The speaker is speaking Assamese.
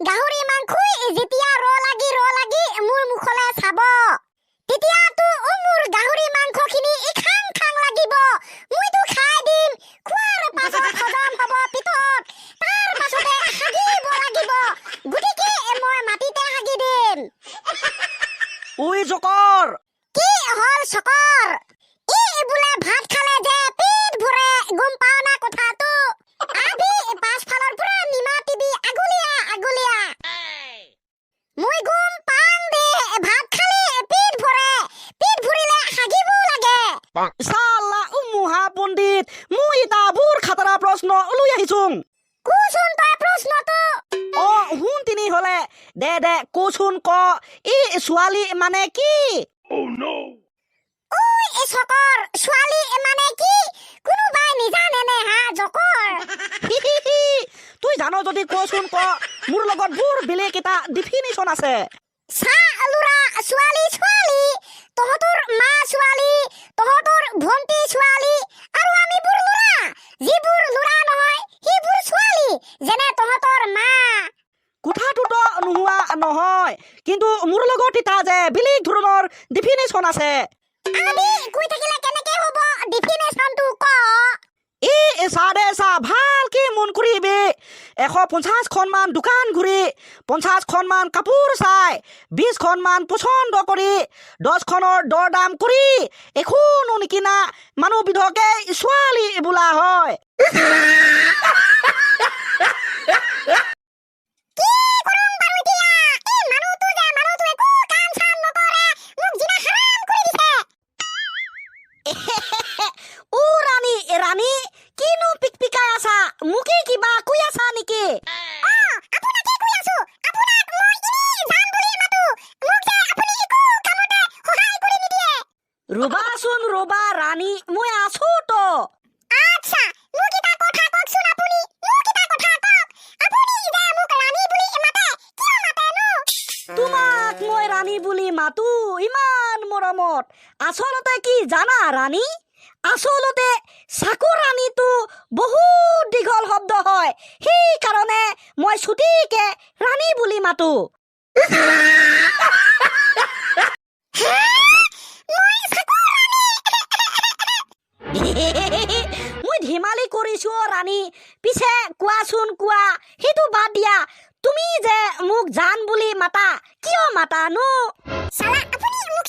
গাহৰি মাংসই যেতিয়া ৰ লাগি মোৰ মুখলে চাব তেতিয়াতো মোৰ গাহৰি মাংসখিনি খাং খাং লাগিব মইতো খাই দিম খোৱাৰ পাছত হজম হ'ব পিতত তাৰ পাছতে হাগিব লাগিব গতিকে মই মাটিতে হাগি দিম ওই জকৰ কি হল চকৰ বোলে ভাত খালে যে পেট ভৰে গম পাও না কথাটো আবি পাছফালৰ পৰা নিমা টিভি আগুলিয়া মই গম পাং দে ভাত খালে পেট ভৰিলে হাগিব লাগে সালা মুহা পণ্ডিত মই এটা বৰ খাতৰা প্ৰশ্ন লৈ আহিছোং কোচোন তই প্ৰশ্নটো শুন তিনি হলে দে কোচোন ক ছোৱালী মানে কি চকৰ ছোৱালী মানে কি কোনোবাই নিজানে নে হা জকৰ তুই জানো যদি কোচোন ক মোৰ লগত বৰ বেলেগ এটা ডিফিনিশ্যন আছে চা লুৰা ছোৱালী তহঁতৰ মা ছোৱালী তহঁতৰ ভণ্টি ছোৱালী আৰু আমিবোৰ লুৰা যিবোৰ লুৰা নহয় সেইবোৰ ছোৱালী যেনে তহঁতৰ মা কথাটোতো নোহোৱা নহয় কিন্তু মোৰ লগত এটা যে বেলেগ ধৰণৰ ডিফিনিশ্যন আছে আমি কৈ থাকিলে কেনেকে হ'ব ডিফিনিশ্যনটো ক চা ভালকে মন কৰিবি 150খনমান দোকান ঘূৰি 50খনমান কাপোৰ চাই 20খনমান পচন্দ কৰি 10খনৰ দৰ দাম কৰি একো নিকিনা মানুহবিধকে ছোৱালী বোলা হয় ৰাণী কিনো পিকপিকাই আছা মুকে কিবা কৈ আছা নেকি আপোনাকে কৈ আছো আপোনাক মই ইনি জান বুলি মাতো মোক যে আপুনি একো কামতে সহায় কৰি নিদিয়ে ৰবা ৰাণী মই আছো তো আচ্ছা মোক এটা কথা কওকচোন আপুনি মোক এটা কথা কওক আপুনি যে মোক ৰাণী বুলি মাতে কিয় মাতেনো তোমাক মই ৰাণী বুলি মাতো ইমান মৰমত আচলতে কি জানা ৰাণী আচলতে চাকৰাণীটো বহুত দীঘল শব্দ হয় সেইকাৰণে মই ছুটিকে ৰাণী বুলি মাতো মই ধেমালি কৰিছো ৰাণী পিছে কোৱাচোন কোৱা সেইটো বাদ দিয়া তুমি যে মোক জান বুলি মাতা কিয় মাতানো চালা আপুনি মোক